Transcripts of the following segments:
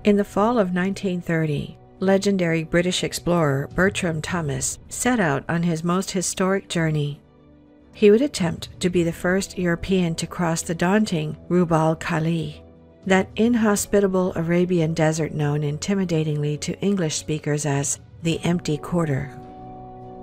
In the fall of 1930, legendary British explorer Bertram Thomas set out on his most historic journey. He would attempt to be the first European to cross the daunting Rub al-Khali, that inhospitable Arabian desert known intimidatingly to English speakers as the Empty Quarter.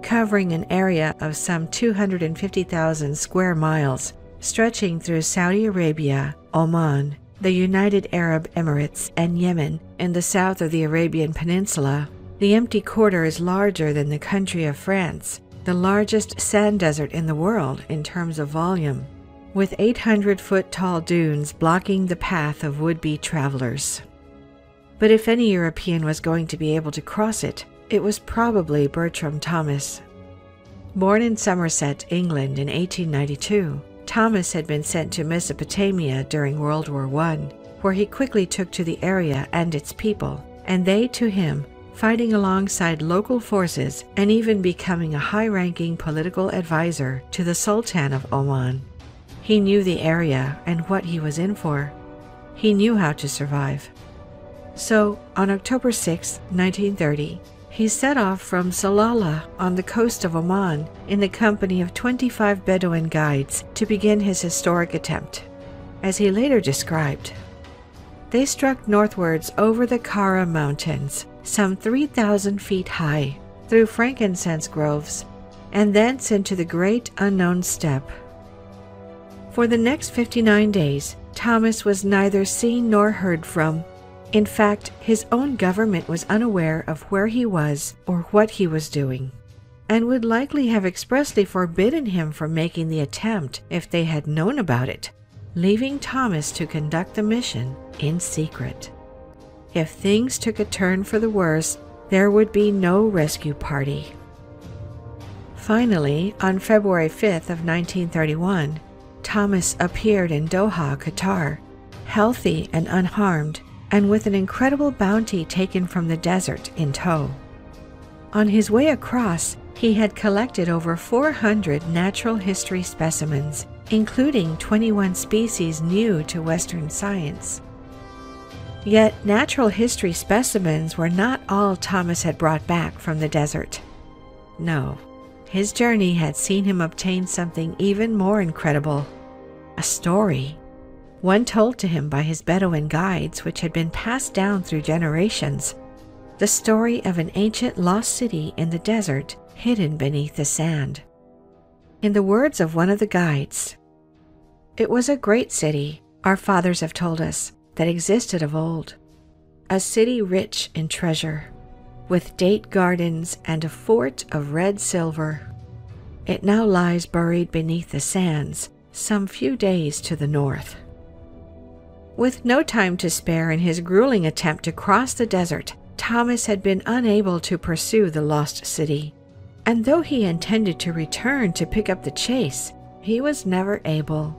Covering an area of some 250,000 square miles, stretching through Saudi Arabia, Oman, the United Arab Emirates, and Yemen in the south of the Arabian Peninsula, the Empty Quarter is larger than the country of France, the largest sand desert in the world in terms of volume, with 800-foot-tall dunes blocking the path of would-be travelers. But if any European was going to be able to cross it, it was probably Bertram Thomas. Born in Somerset, England in 1892, Thomas had been sent to Mesopotamia during World War I, where he quickly took to the area and its people, and they to him, fighting alongside local forces and even becoming a high-ranking political advisor to the Sultan of Oman. He knew the area and what he was in for. He knew how to survive. So, on October 6, 1930, he set off from Salalah on the coast of Oman in the company of 25 Bedouin guides to begin his historic attempt. As he later described, they struck northwards over the Kara Mountains, some 3,000 feet high, through frankincense groves, and thence into the great unknown steppe. For the next 59 days, Thomas was neither seen nor heard from. In fact, his own government was unaware of where he was or what he was doing, and would likely have expressly forbidden him from making the attempt if they had known about it, leaving Thomas to conduct the mission in secret. If things took a turn for the worse, there would be no rescue party. Finally, on February 5th of 1931, Thomas appeared in Doha, Qatar, healthy and unharmed, and with an incredible bounty taken from the desert in tow. On his way across, he had collected over 400 natural history specimens, including 21 species new to Western science. Yet, natural history specimens were not all Thomas had brought back from the desert. No, his journey had seen him obtain something even more incredible: a story. One told to him by his Bedouin guides, which had been passed down through generations. The story of an ancient lost city in the desert, hidden beneath the sand. In the words of one of the guides, "It was a great city, our fathers have told us, that existed of old. A city rich in treasure, with date gardens and a fort of red silver. It now lies buried beneath the sands, some few days to the north." With no time to spare in his grueling attempt to cross the desert, Thomas had been unable to pursue the lost city, and though he intended to return to pick up the chase, he was never able.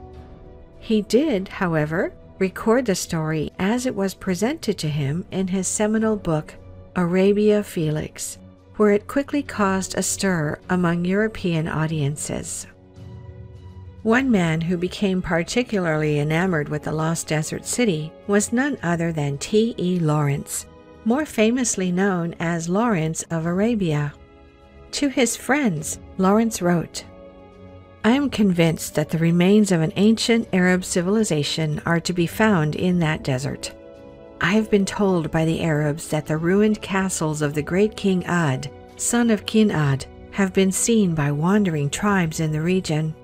He did, however, record the story as it was presented to him in his seminal book, Arabia Felix, where it quickly caused a stir among European audiences. One man who became particularly enamored with the lost desert city was none other than T.E. Lawrence, more famously known as Lawrence of Arabia. To his friends, Lawrence wrote, "I am convinced that the remains of an ancient Arab civilization are to be found in that desert. I have been told by the Arabs that the ruined castles of the great King Ad, son of Kin-Ad, have been seen by wandering tribes in the region.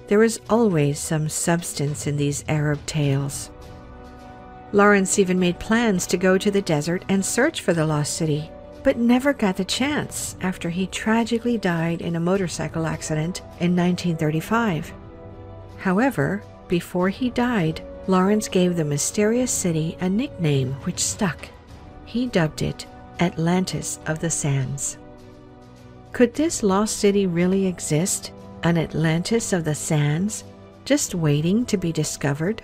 There is always some substance in these Arab tales." Lawrence even made plans to go to the desert and search for the lost city, but never got the chance after he tragically died in a motorcycle accident in 1935. However, before he died, Lawrence gave the mysterious city a nickname which stuck. He dubbed it Atlantis of the Sands. Could this lost city really exist? An Atlantis of the Sands, just waiting to be discovered?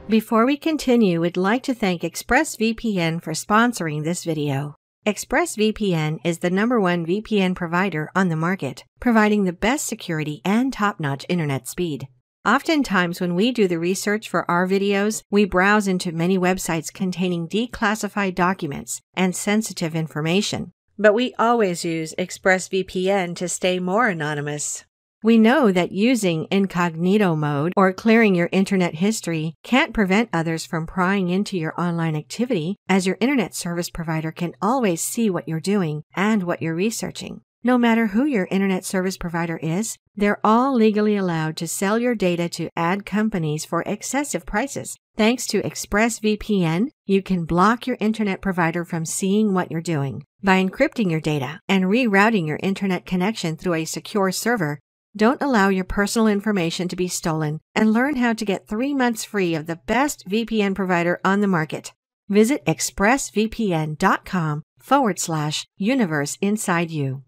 Before we continue, we'd like to thank ExpressVPN for sponsoring this video. ExpressVPN is the #1 VPN provider on the market, providing the best security and top-notch internet speed. Oftentimes, when we do the research for our videos, we browse into many websites containing declassified documents and sensitive information. But we always use ExpressVPN to stay more anonymous. We know that using incognito mode or clearing your internet history can't prevent others from prying into your online activity, as your internet service provider can always see what you're doing and what you're researching. No matter who your internet service provider is, they're all legally allowed to sell your data to ad companies for excessive prices. Thanks to ExpressVPN, you can block your internet provider from seeing what you're doing. By encrypting your data and rerouting your internet connection through a secure server, don't allow your personal information to be stolen, and learn how to get 3 months free of the best VPN provider on the market. Visit expressvpn.com/universe inside you.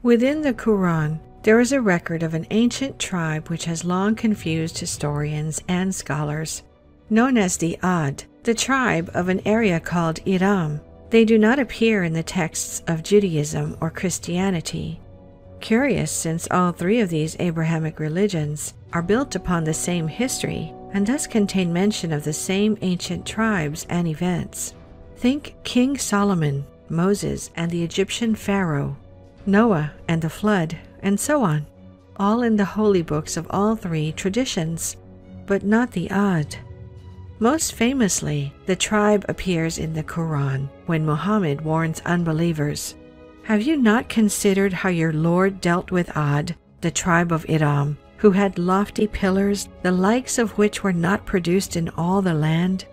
Within the Quran, there is a record of an ancient tribe which has long confused historians and scholars. Known as the Ad, the tribe of an area called Iram, they do not appear in the texts of Judaism or Christianity. Curious, since all three of these Abrahamic religions are built upon the same history and thus contain mention of the same ancient tribes and events. Think King Solomon, Moses, and the Egyptian Pharaoh, Noah and the flood, and so on, all in the holy books of all three traditions, but not the Ad. Most famously, the tribe appears in the Quran when Muhammad warns unbelievers, "Have you not considered how your Lord dealt with Ad, the tribe of Iram, who had lofty pillars, the likes of which were not produced in all the land?"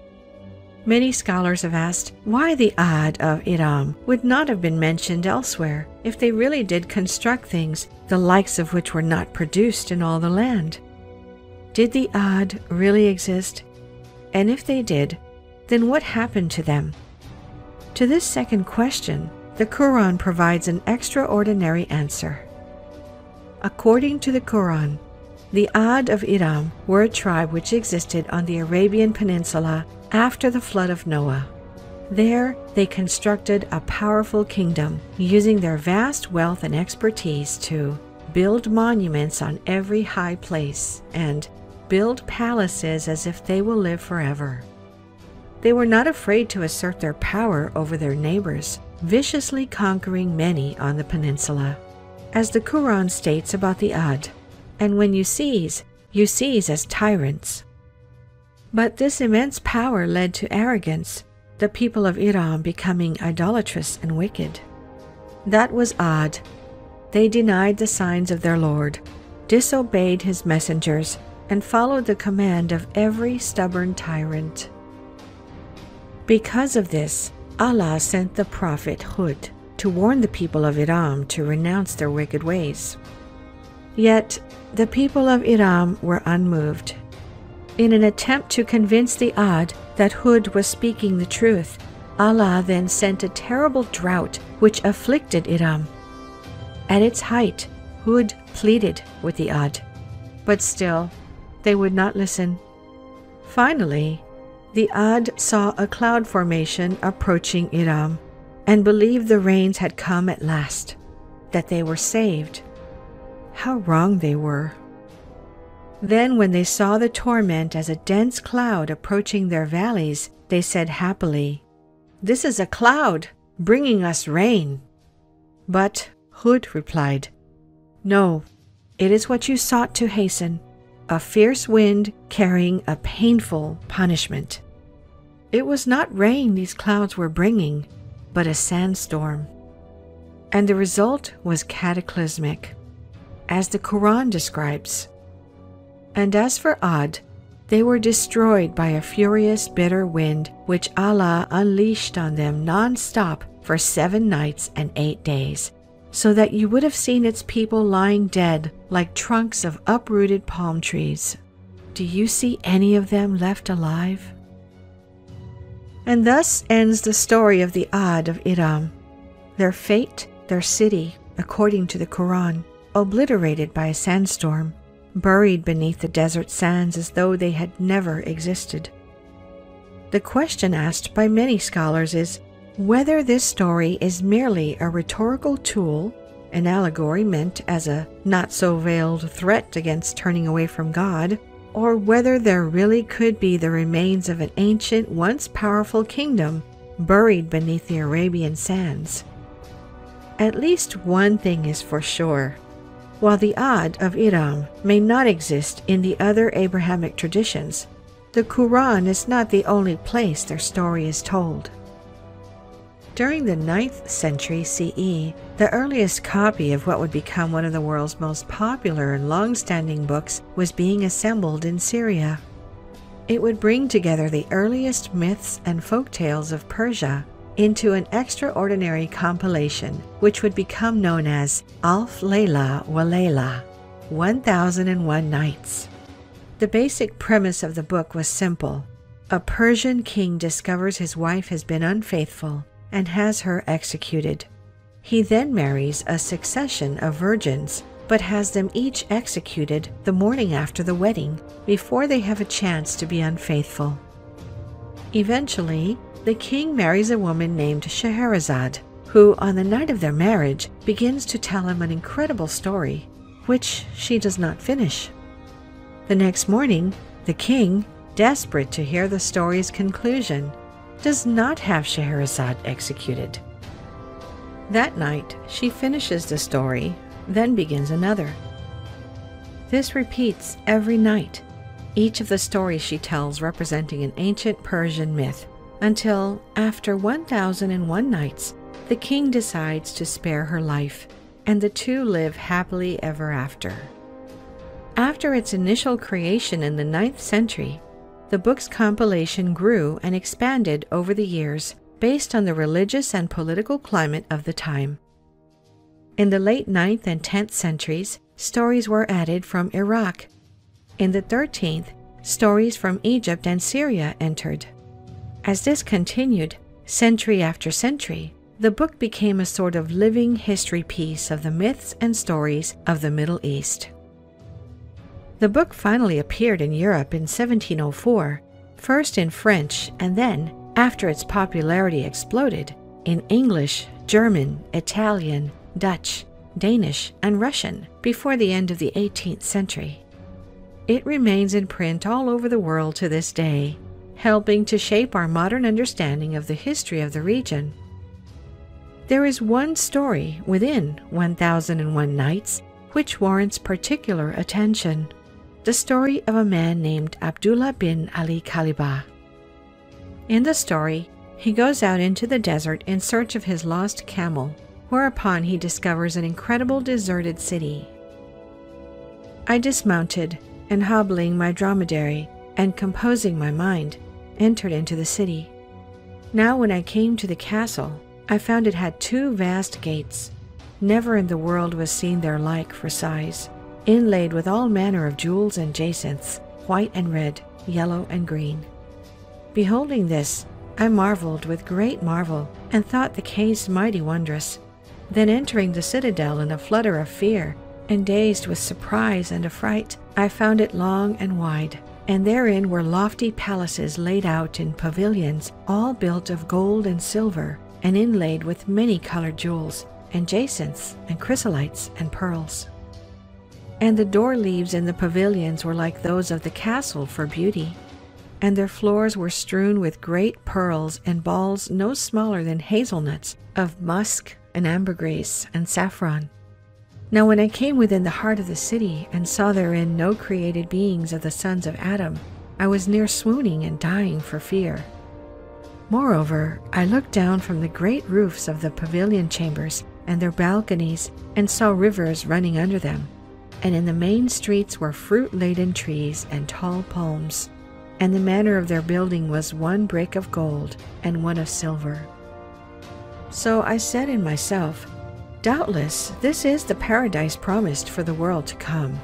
Many scholars have asked why the Ad of Iram would not have been mentioned elsewhere if they really did construct things, the likes of which were not produced in all the land. Did the Ad really exist? And if they did, then what happened to them? To this second question, the Quran provides an extraordinary answer. According to the Quran, the Ad of Iram were a tribe which existed on the Arabian Peninsula after the flood of Noah. There, they constructed a powerful kingdom, using their vast wealth and expertise to build monuments on every high place and build palaces as if they will live forever. They were not afraid to assert their power over their neighbors, viciously conquering many on the peninsula. As the Quran states about the Ad, "And when you seize as tyrants." But this immense power led to arrogance, the people of Iram becoming idolatrous and wicked. That was Ad. They denied the signs of their Lord, disobeyed his messengers, and followed the command of every stubborn tyrant. Because of this, Allah sent the prophet Hud to warn the people of Iram to renounce their wicked ways. Yet, the people of Iram were unmoved. In an attempt to convince the Ad that Hud was speaking the truth, Allah then sent a terrible drought which afflicted Iram. At its height, Hud pleaded with the Ad, but still, they would not listen. Finally, the Ad saw a cloud formation approaching Iram and believed the rains had come at last, that they were saved. How wrong they were. Then when they saw the torment as a dense cloud approaching their valleys, they said happily, "This is a cloud, bringing us rain." But Hud replied, "No, it is what you sought to hasten, a fierce wind carrying a painful punishment." It was not rain these clouds were bringing, but a sandstorm. And the result was cataclysmic, as the Quran describes. And as for Ad, they were destroyed by a furious bitter wind which Allah unleashed on them non-stop for 7 nights and 8 days, so that you would have seen its people lying dead like trunks of uprooted palm trees. Do you see any of them left alive? And thus ends the story of the Ad of Iram. Their fate, their city, according to the Quran, obliterated by a sandstorm, buried beneath the desert sands as though they had never existed. The question asked by many scholars is whether this story is merely a rhetorical tool an allegory meant as a not-so-veiled threat against turning away from God, or whether there really could be the remains of an ancient, once powerful kingdom buried beneath the Arabian sands. At least one thing is for sure. While the Ad of Iram may not exist in the other Abrahamic traditions, the Quran is not the only place their story is told. During the 9th century CE, the earliest copy of what would become one of the world's most popular and long-standing books was being assembled in Syria. It would bring together the earliest myths and folk tales of Persia into an extraordinary compilation, which would become known as Alf Layla wa Layla, 1001 Nights. The basic premise of the book was simple. A Persian king discovers his wife has been unfaithful and has her executed. He then marries a succession of virgins, but has them each executed the morning after the wedding, before they have a chance to be unfaithful. Eventually, the king marries a woman named Scheherazade, who, on the night of their marriage, begins to tell him an incredible story, which she does not finish. The next morning, the king, desperate to hear the story's conclusion, does not have Scheherazade executed. That night, she finishes the story, then begins another. This repeats every night, each of the stories she tells representing an ancient Persian myth, until, after 1001 nights, the king decides to spare her life, and the two live happily ever after. After its initial creation in the 9th century, the book's compilation grew and expanded over the years based on the religious and political climate of the time. In the late 9th and 10th centuries, stories were added from Iraq. In the 13th, stories from Egypt and Syria entered. As this continued, century after century, the book became a sort of living history piece of the myths and stories of the Middle East. The book finally appeared in Europe in 1704, first in French and then, after its popularity exploded, in English, German, Italian, Dutch, Danish, and Russian before the end of the 18th century. It remains in print all over the world to this day, helping to shape our modern understanding of the history of the region. There is one story within 1001 Nights which warrants particular attention. The story of a man named Abdullah bin Ali Kalibah. In the story, he goes out into the desert in search of his lost camel, whereupon he discovers an incredible deserted city. I dismounted, and hobbling my dromedary and composing my mind, entered into the city. Now when I came to the castle, I found it had 2 vast gates. Never in the world was seen their like for size, inlaid with all manner of jewels and jacinths, white and red, yellow and green. Beholding this, I marveled with great marvel, and thought the case mighty wondrous. Then entering the citadel in a flutter of fear, and dazed with surprise and affright, I found it long and wide, and therein were lofty palaces laid out in pavilions, all built of gold and silver, and inlaid with many colored jewels, and jacinths, and chrysolites, and pearls. And the door leaves in the pavilions were like those of the castle for beauty, and their floors were strewn with great pearls and balls no smaller than hazelnuts, of musk and ambergris and saffron. Now when I came within the heart of the city, and saw therein no created beings of the sons of Adam, I was near swooning and dying for fear. Moreover, I looked down from the great roofs of the pavilion chambers and their balconies, and saw rivers running under them, and in the main streets were fruit-laden trees and tall palms, and the manner of their building was 1 brick of gold and 1 of silver. So I said in myself, doubtless this is the paradise promised for the world to come.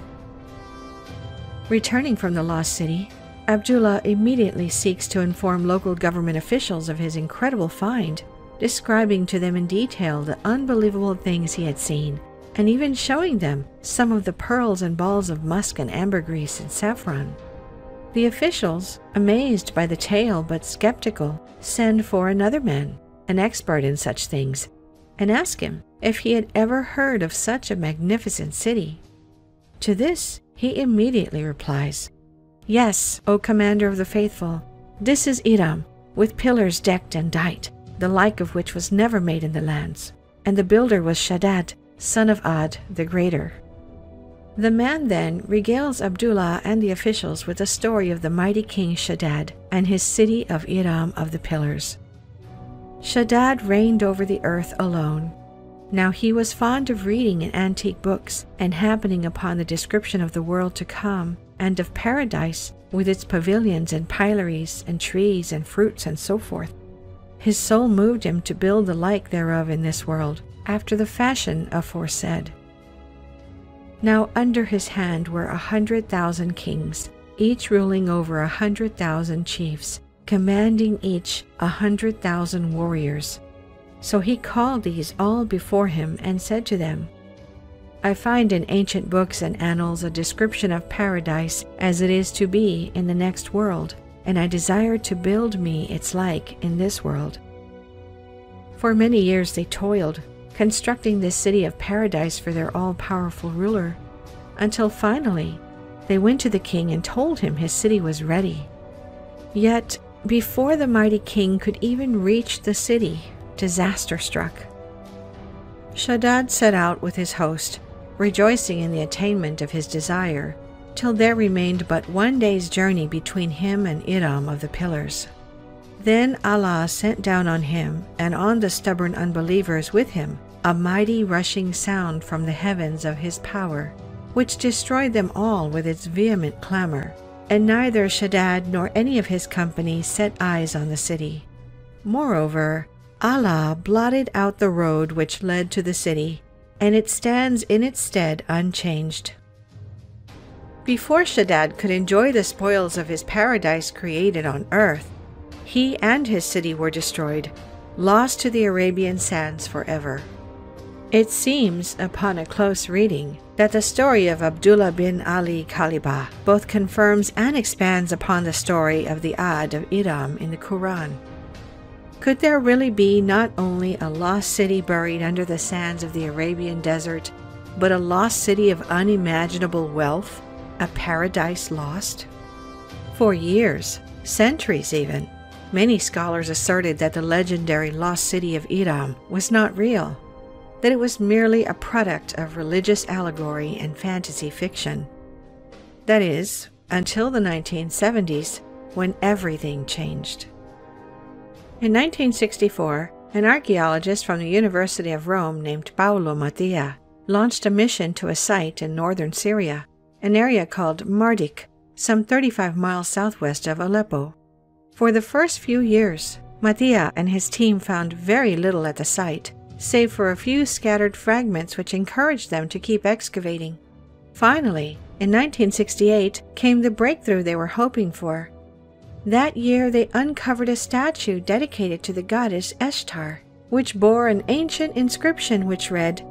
Returning from the lost city, Abdullah immediately seeks to inform local government officials of his incredible find, describing to them in detail the unbelievable things he had seen, and even showing them some of the pearls and balls of musk and ambergris and saffron. The officials, amazed by the tale but skeptical, send for another man, an expert in such things, and ask him if he had ever heard of such a magnificent city. To this, he immediately replies, "Yes, O Commander of the Faithful, this is Iram, with pillars decked and dight, the like of which was never made in the lands, and the builder was Shaddad, son of Ad the Greater." The man then regales Abdullah and the officials with the story of the mighty king Shaddad and his city of Iram of the Pillars. Shaddad reigned over the earth alone. Now he was fond of reading in antique books and happening upon the description of the world to come and of paradise with its pavilions and pilaries and trees and fruits and so forth. His soul moved him to build the like thereof in this world, after the fashion aforesaid. Now under his hand were 100,000 kings, each ruling over 100,000 chiefs, commanding each 100,000 warriors. So he called these all before him and said to them, "I find in ancient books and annals a description of paradise as it is to be in the next world, and I desire to build me its like in this world." For many years they toiled, constructing this city of paradise for their all-powerful ruler, until finally they went to the king and told him his city was ready. Yet, before the mighty king could even reach the city, disaster struck. Shaddad set out with his host, rejoicing in the attainment of his desire, till there remained but one day's journey between him and Iram of the Pillars. Then Allah sent down on him and on the stubborn unbelievers with him a mighty rushing sound from the heavens of his power, which destroyed them all with its vehement clamor, and neither Shaddad nor any of his company set eyes on the city. Moreover, Allah blotted out the road which led to the city, and it stands in its stead unchanged. Before Shaddad could enjoy the spoils of his paradise created on earth, he and his city were destroyed, lost to the Arabian sands forever. It seems, upon a close reading, that the story of Abdullah bin Ali Kalibah both confirms and expands upon the story of the Ad of Iram in the Quran. Could there really be not only a lost city buried under the sands of the Arabian desert, but a lost city of unimaginable wealth, a paradise lost? For years, centuries even, many scholars asserted that the legendary lost city of Iram was not real, that it was merely a product of religious allegory and fantasy fiction. That is, until the 1970s, when everything changed. In 1964, an archaeologist from the University of Rome named Paolo Mattia launched a mission to a site in northern Syria, an area called Mardik, some 35 miles southwest of Aleppo. For the first few years, Mattia and his team found very little at the site, save for a few scattered fragments which encouraged them to keep excavating. Finally, in 1968, came the breakthrough they were hoping for. That year they uncovered a statue dedicated to the goddess Ishtar, which bore an ancient inscription which read,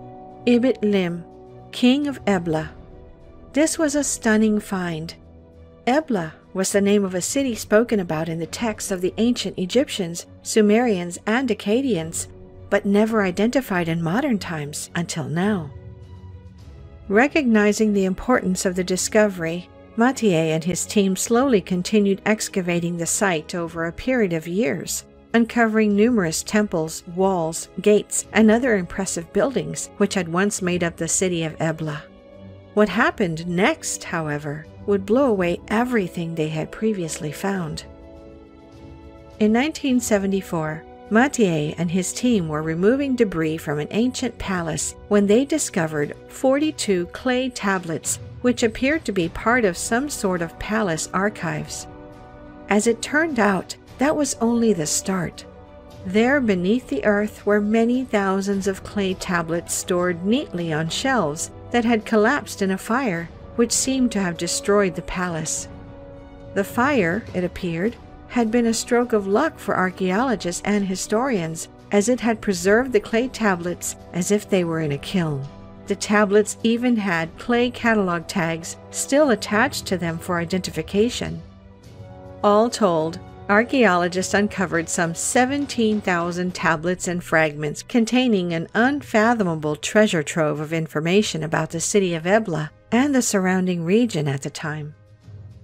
Ibit Lim, King of Ebla. This was a stunning find. Ebla was the name of a city spoken about in the texts of the ancient Egyptians, Sumerians, and Akkadians, but never identified in modern times until now. Recognizing the importance of the discovery, Mathieu and his team slowly continued excavating the site over a period of years, uncovering numerous temples, walls, gates, and other impressive buildings which had once made up the city of Ebla. What happened next, however, would blow away everything they had previously found. In 1974, Mathieu and his team were removing debris from an ancient palace when they discovered 42 clay tablets which appeared to be part of some sort of palace archives. As it turned out, that was only the start. There beneath the earth were many thousands of clay tablets stored neatly on shelves that had collapsed in a fire which seemed to have destroyed the palace. The fire, it appeared, had been a stroke of luck for archaeologists and historians, as it had preserved the clay tablets as if they were in a kiln. The tablets even had clay catalog tags still attached to them for identification. All told, Archaeologists uncovered some 17,000 tablets and fragments containing an unfathomable treasure trove of information about the city of Ebla and the surrounding region at the time.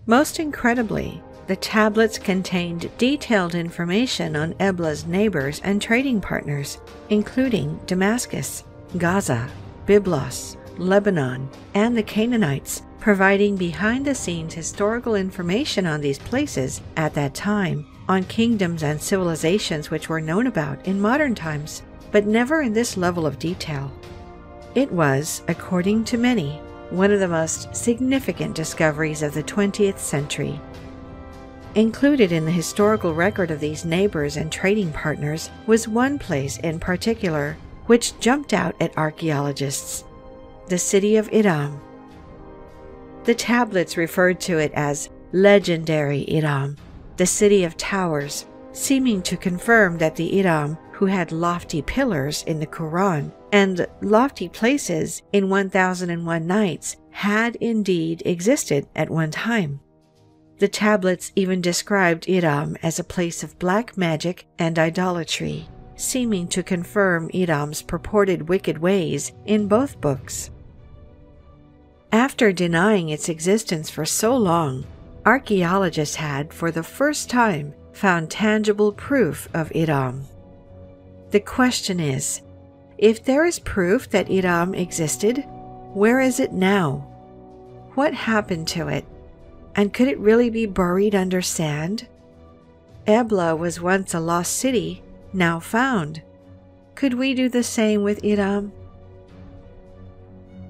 Most incredibly, the tablets contained detailed information on Ebla's neighbors and trading partners, including Damascus, Gaza, Byblos, Lebanon, and the Canaanites, providing behind-the-scenes historical information on these places at that time, on kingdoms and civilizations which were known about in modern times, but never in this level of detail. It was, according to many, one of the most significant discoveries of the 20th century. Included in the historical record of these neighbors and trading partners was one place in particular which jumped out at archaeologists: the city of Iram. The tablets referred to it as legendary Iram, the city of towers, seeming to confirm that the Iram who had lofty pillars in the Quran and lofty places in 1001 Nights had indeed existed at one time. The tablets even described Iram as a place of black magic and idolatry, seeming to confirm Iram's purported wicked ways in both books. After denying its existence for so long, archaeologists had, for the first time, found tangible proof of Iram. The question is, if there is proof that Iram existed, where is it now? What happened to it? And could it really be buried under sand? Ebla was once a lost city, now found. Could we do the same with Iram?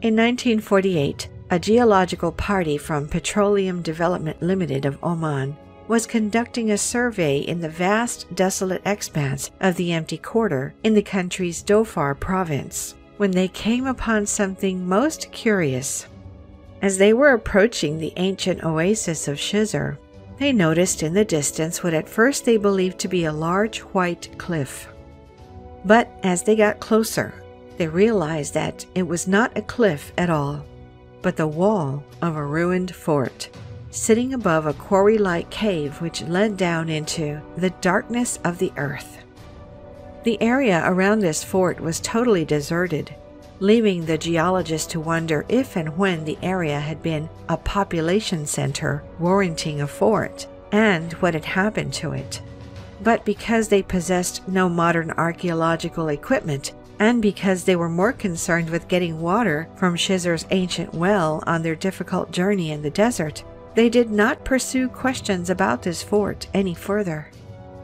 In 1948, a geological party from Petroleum Development Limited of Oman was conducting a survey in the vast, desolate expanse of the Empty Quarter in the country's Dhofar province, when they came upon something most curious. As they were approaching the ancient oasis of Shizr, they noticed in the distance what at first they believed to be a large white cliff. But as they got closer, they realized that it was not a cliff at all, but the wall of a ruined fort, sitting above a quarry-like cave which led down into the darkness of the earth. The area around this fort was totally deserted, leaving the geologists to wonder if and when the area had been a population center warranting a fort, and what had happened to it. But because they possessed no modern archaeological equipment, and because they were more concerned with getting water from Shizr's ancient well on their difficult journey in the desert, they did not pursue questions about this fort any further,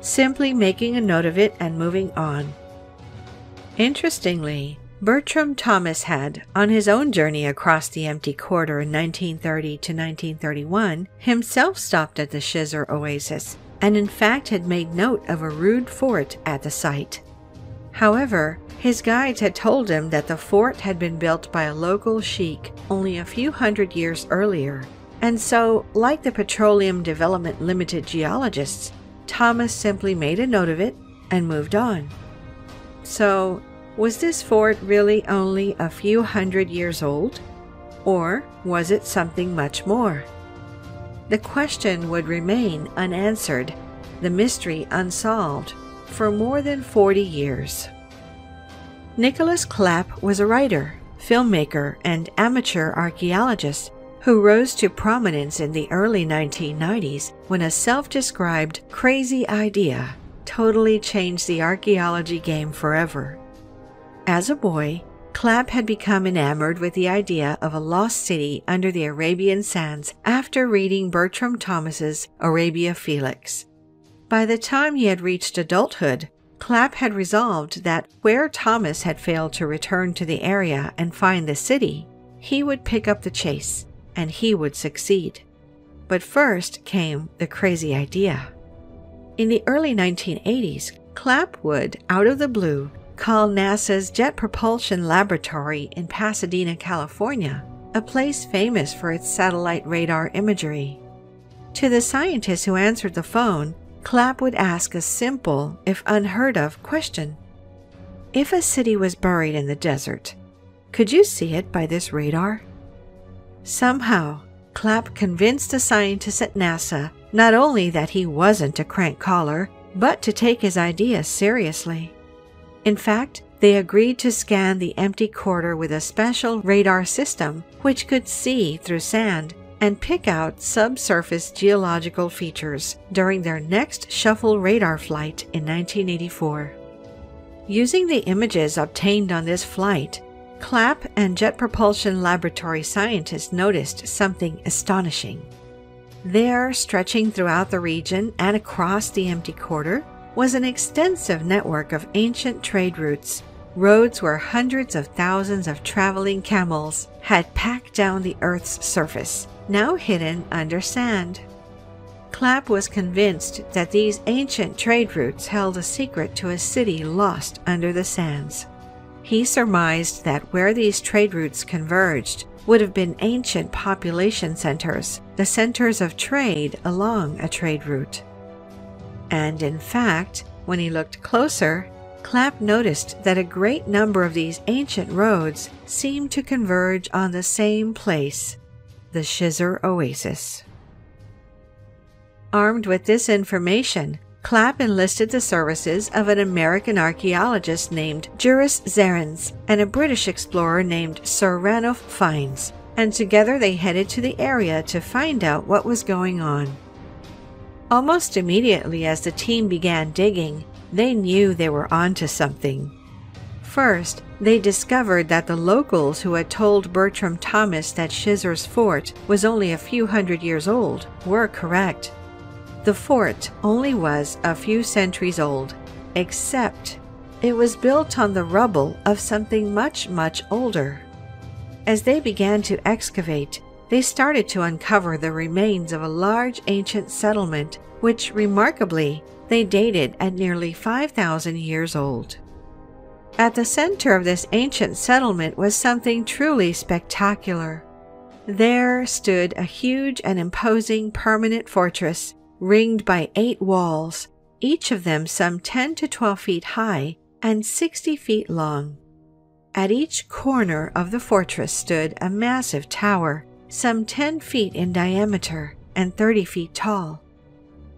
simply making a note of it and moving on. Interestingly, Bertram Thomas had, on his own journey across the Empty Quarter in 1930 to 1931, himself stopped at the Shizr oasis, and in fact had made note of a rude fort at the site. However, his guides had told him that the fort had been built by a local sheik only a few hundred years earlier, and so, like the Petroleum Development Limited geologists, Thomas simply made a note of it and moved on. So, was this fort really only a few hundred years old? Or was it something much more? The question would remain unanswered, the mystery unsolved, for more than 40 years. Nicholas Clapp was a writer, filmmaker, and amateur archaeologist who rose to prominence in the early 1990s when a self-described crazy idea totally changed the archaeology game forever. As a boy, Clapp had become enamored with the idea of a lost city under the Arabian sands after reading Bertram Thomas's Arabia Felix. By the time he had reached adulthood, Clapp had resolved that where Thomas had failed to return to the area and find the city, he would pick up the chase, and he would succeed. But first came the crazy idea. In the early 1980s, Clapp would, out of the blue, call NASA's Jet Propulsion Laboratory in Pasadena, California, a place famous for its satellite radar imagery. To the scientist who answered the phone, Clapp would ask a simple, if unheard of, question. If a city was buried in the desert, could you see it by this radar? Somehow, Clapp convinced the scientists at NASA Not only that he wasn't a crank caller, but to take his ideas seriously. In fact, they agreed to scan the empty quarter with a special radar system which could see through sand and pick out subsurface geological features during their next shuffle radar flight in 1984. Using the images obtained on this flight, Clapp and Jet Propulsion Laboratory scientists noticed something astonishing. There, stretching throughout the region and across the empty quarter, was an extensive network of ancient trade routes, roads where hundreds of thousands of traveling camels had packed down the Earth's surface, now hidden under sand. Clapp was convinced that these ancient trade routes held a secret to a city lost under the sands. He surmised that where these trade routes converged would have been ancient population centers, the centers of trade along a trade route. And in fact, when he looked closer, Clapp noticed that a great number of these ancient roads seemed to converge on the same place, the Shizr Oasis. Armed with this information, Clapp enlisted the services of an American archaeologist named Juris Zarens and a British explorer named Sir Ranulph Fiennes, and together they headed to the area to find out what was going on. Almost immediately as the team began digging, they knew they were onto something. First, they discovered that the locals who had told Bertram Thomas that Shizr's fort was only a few hundred years old were correct. The fort only was a few centuries old, except it was built on the rubble of something much, much older. As they began to excavate, they started to uncover the remains of a large ancient settlement, which, remarkably, they dated at nearly 5,000 years old. At the center of this ancient settlement was something truly spectacular. There stood a huge and imposing permanent fortress, ringed by 8 walls, each of them some 10 to 12 feet high and 60 feet long. At each corner of the fortress stood a massive tower, some 10 feet in diameter and 30 feet tall.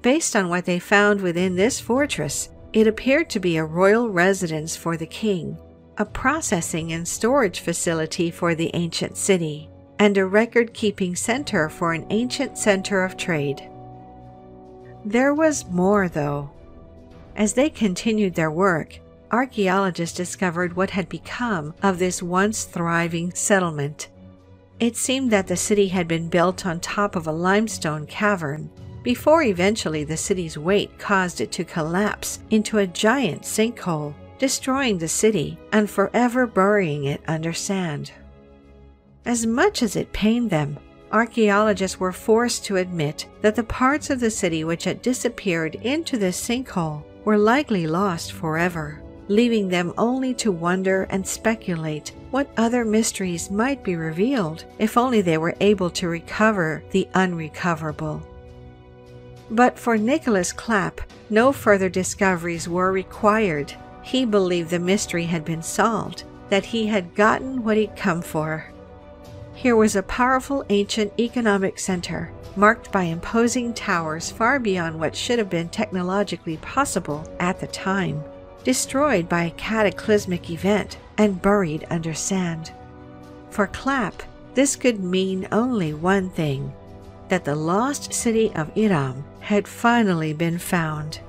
Based on what they found within this fortress, it appeared to be a royal residence for the king, a processing and storage facility for the ancient city, and a record-keeping center for an ancient center of trade. There was more, though. As they continued their work, archaeologists discovered what had become of this once thriving settlement. It seemed that the city had been built on top of a limestone cavern, before eventually the city's weight caused it to collapse into a giant sinkhole, destroying the city and forever burying it under sand. As much as it pained them, archaeologists were forced to admit that the parts of the city which had disappeared into this sinkhole were likely lost forever, leaving them only to wonder and speculate what other mysteries might be revealed if only they were able to recover the unrecoverable. But for Nicholas Clapp, no further discoveries were required. He believed the mystery had been solved, that he had gotten what he'd come for. Here was a powerful ancient economic center, marked by imposing towers far beyond what should have been technologically possible at the time, destroyed by a cataclysmic event and buried under sand. For Clapp, this could mean only one thing, that the lost city of Iram had finally been found.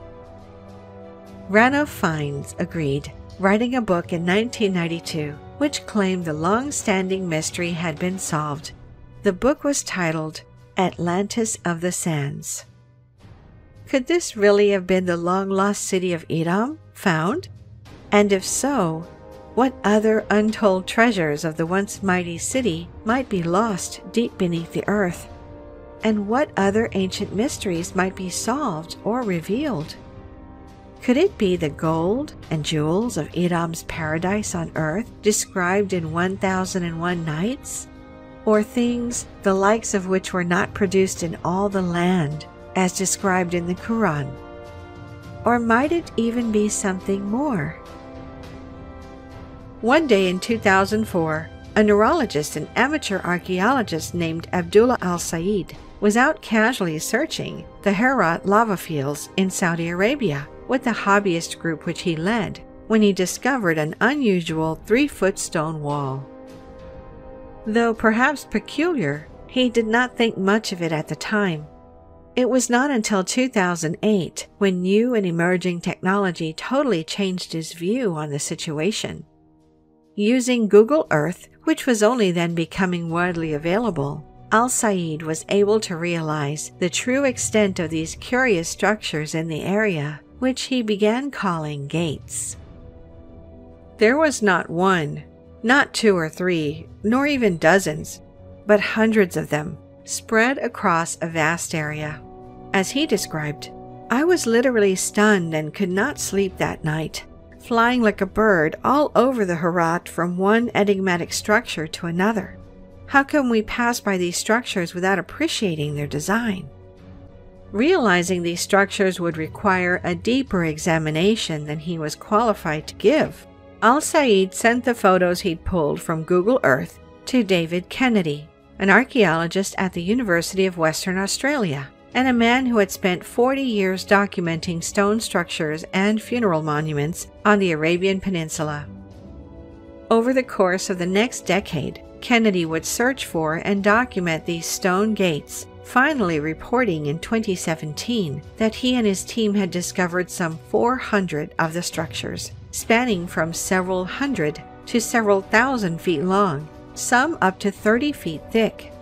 Ranulph Fiennes agreed, writing a book in 1992 which claimed the long-standing mystery had been solved. The book was titled Atlantis of the Sands. Could this really have been the long-lost city of Iram found? And if so, what other untold treasures of the once mighty city might be lost deep beneath the earth? And what other ancient mysteries might be solved or revealed? Could it be the gold and jewels of Iram's paradise on earth described in 1001 Nights? Or things the likes of which were not produced in all the land, as described in the Quran? Or might it even be something more? One day in 2004, a neurologist and amateur archaeologist named Abdullah al-Said was out casually searching the Herat lava fields in Saudi Arabia with the hobbyist group which he led when he discovered an unusual 3-foot stone wall. Though perhaps peculiar, he did not think much of it at the time. It was not until 2008 when new and emerging technology totally changed his view on the situation. Using Google Earth, which was only then becoming widely available, Al-Said was able to realize the true extent of these curious structures in the area, which he began calling gates. There was not one, not 2 or 3, nor even dozens, but hundreds of them, spread across a vast area. As he described, "I was literally stunned and could not sleep that night, flying like a bird all over the Herat from one enigmatic structure to another. How can we pass by these structures without appreciating their design?" Realizing these structures would require a deeper examination than he was qualified to give, Al-Said sent the photos he'd pulled from Google Earth to David Kennedy, an archaeologist at the University of Western Australia, and a man who had spent 40 years documenting stone structures and funeral monuments on the Arabian Peninsula. Over the course of the next decade, Kennedy would search for and document these stone gates, finally reporting in 2017 that he and his team had discovered some 400 of the structures, spanning from several hundred to several thousand feet long, some up to 30 feet thick.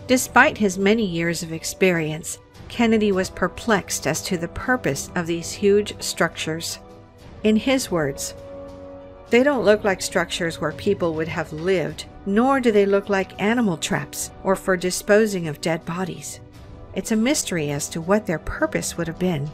Despite his many years of experience, Kennedy was perplexed as to the purpose of these huge structures. In his words, "They don't look like structures where people would have lived, nor do they look like animal traps or for disposing of dead bodies. It's a mystery as to what their purpose would have been."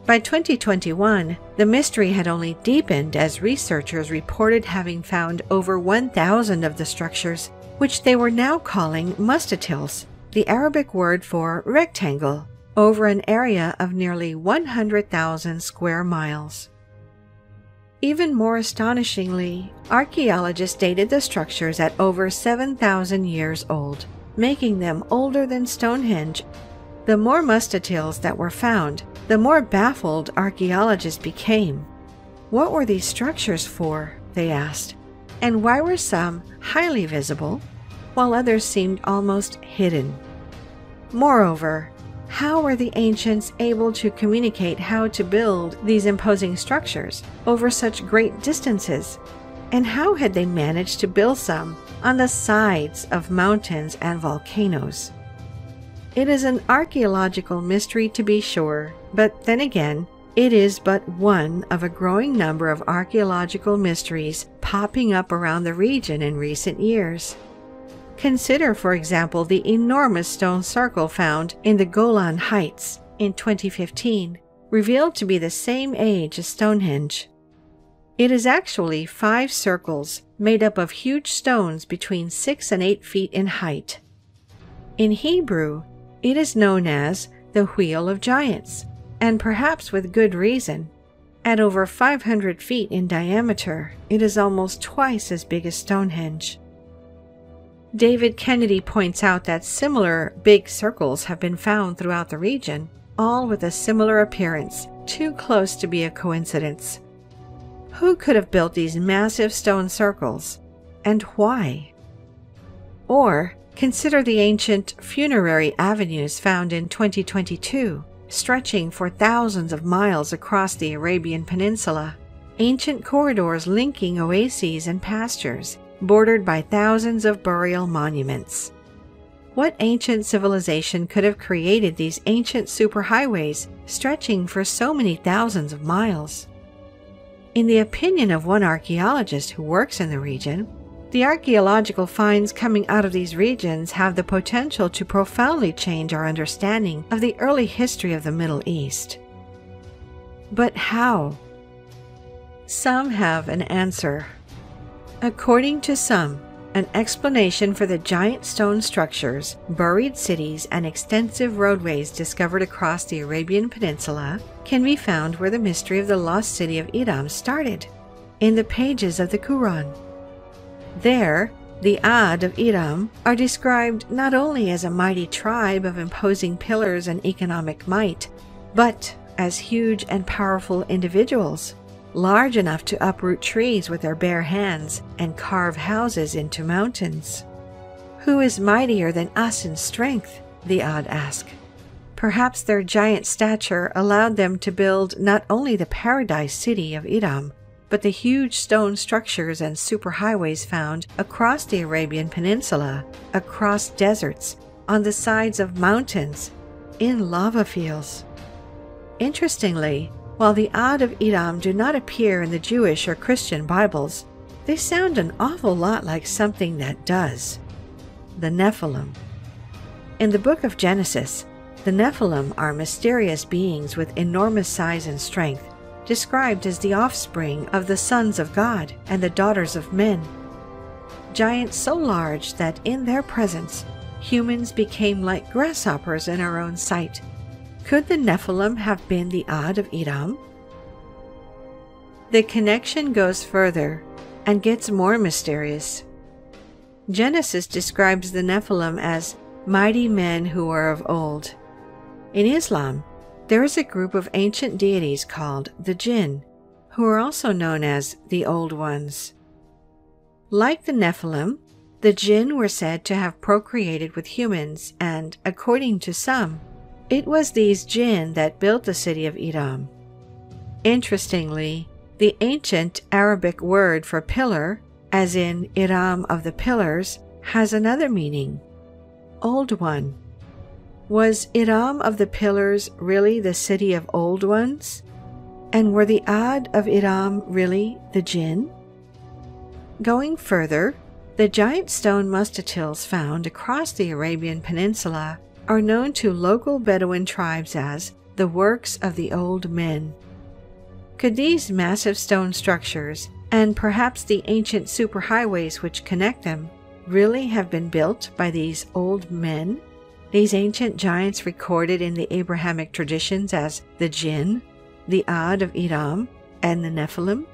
By 2021, the mystery had only deepened as researchers reported having found over 1,000 of the structures, which they were now calling mustatils, the Arabic word for rectangle, over an area of nearly 100,000 square miles. Even more astonishingly, archaeologists dated the structures at over 7,000 years old, making them older than Stonehenge. The more mustatils that were found, the more baffled archaeologists became. What were these structures for, they asked, and why were some highly visible, while others seemed almost hidden? Moreover, how were the ancients able to communicate how to build these imposing structures over such great distances? And how had they managed to build some on the sides of mountains and volcanoes? It is an archaeological mystery to be sure, but then again, it is but one of a growing number of archaeological mysteries popping up around the region in recent years. Consider, for example, the enormous stone circle found in the Golan Heights in 2015, revealed to be the same age as Stonehenge. It is actually 5 circles made up of huge stones between 6 and 8 feet in height. In Hebrew, it is known as the Wheel of Giants, and perhaps with good reason. At over 500 feet in diameter, it is almost twice as big as Stonehenge. David Kennedy points out that similar big circles have been found throughout the region, all with a similar appearance, too close to be a coincidence. Who could have built these massive stone circles, and why? Or consider the ancient funerary avenues found in 2022, stretching for thousands of miles across the Arabian Peninsula, ancient corridors linking oases and pastures, bordered by thousands of burial monuments. What ancient civilization could have created these ancient superhighways stretching for so many thousands of miles? In the opinion of one archaeologist who works in the region, the archaeological finds coming out of these regions have the potential to profoundly change our understanding of the early history of the Middle East. But how? Some have an answer. According to some, an explanation for the giant stone structures, buried cities, and extensive roadways discovered across the Arabian Peninsula can be found where the mystery of the lost city of Iram started, in the pages of the Quran. There, The Ad of Iram are described not only as a mighty tribe of imposing pillars and economic might, but as huge and powerful individuals, large enough to uproot trees with their bare hands and carve houses into mountains. Who is mightier than us in strength? The Ad ask. Perhaps their giant stature allowed them to build not only the paradise city of Iram, but the huge stone structures and superhighways found across the Arabian Peninsula, across deserts, on the sides of mountains, in lava fields. Interestingly, while the Ad of Iram do not appear in the Jewish or Christian Bibles, they sound an awful lot like something that does. The Nephilim. In the book of Genesis, the Nephilim are mysterious beings with enormous size and strength, described as the offspring of the sons of God and the daughters of men. Giants so large that in their presence, humans became like grasshoppers in our own sight. Could the Nephilim have been the Ad of Iram? The connection goes further and gets more mysterious. Genesis describes the Nephilim as mighty men who are of old. In Islam, there is a group of ancient deities called the Jinn, who are also known as the Old Ones. Like the Nephilim, the Jinn were said to have procreated with humans, and, according to some, it was these Jinn that built the city of Iram. Interestingly, the ancient Arabic word for pillar, as in Iram of the pillars, has another meaning: Old One. Was Iram of the pillars really the city of old ones? And were the Ad of Iram really the Jinn? Going further, the giant stone mustatils found across the Arabian Peninsula are known to local Bedouin tribes as the works of the old men. Could these massive stone structures, and perhaps the ancient superhighways which connect them, really have been built by these old men? These ancient giants recorded in the Abrahamic traditions as the Jinn, the Ad of Iram, and the Nephilim?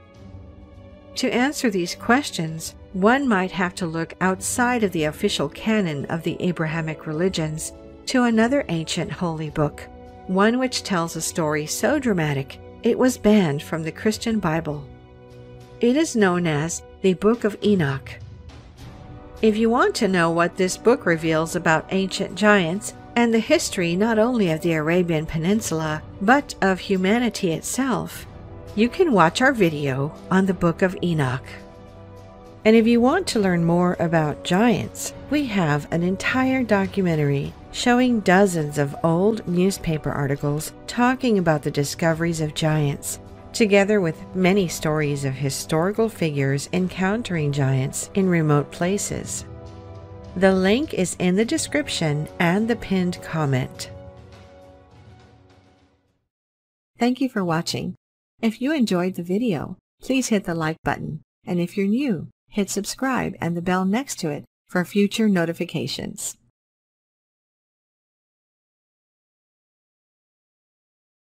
To answer these questions, one might have to look outside of the official canon of the Abrahamic religions to another ancient holy book, one which tells a story so dramatic it was banned from the Christian Bible. It is known as the Book of Enoch. If you want to know what this book reveals about ancient giants and the history not only of the Arabian Peninsula, but of humanity itself, you can watch our video on the Book of Enoch. And if you want to learn more about giants, we have an entire documentary showing dozens of old newspaper articles talking about the discoveries of giants, together with many stories of historical figures encountering giants in remote places. The link is in the description and the pinned comment. Thank you for watching. If you enjoyed the video, please hit the like button, and if you're new, hit subscribe and the bell next to it for future notifications.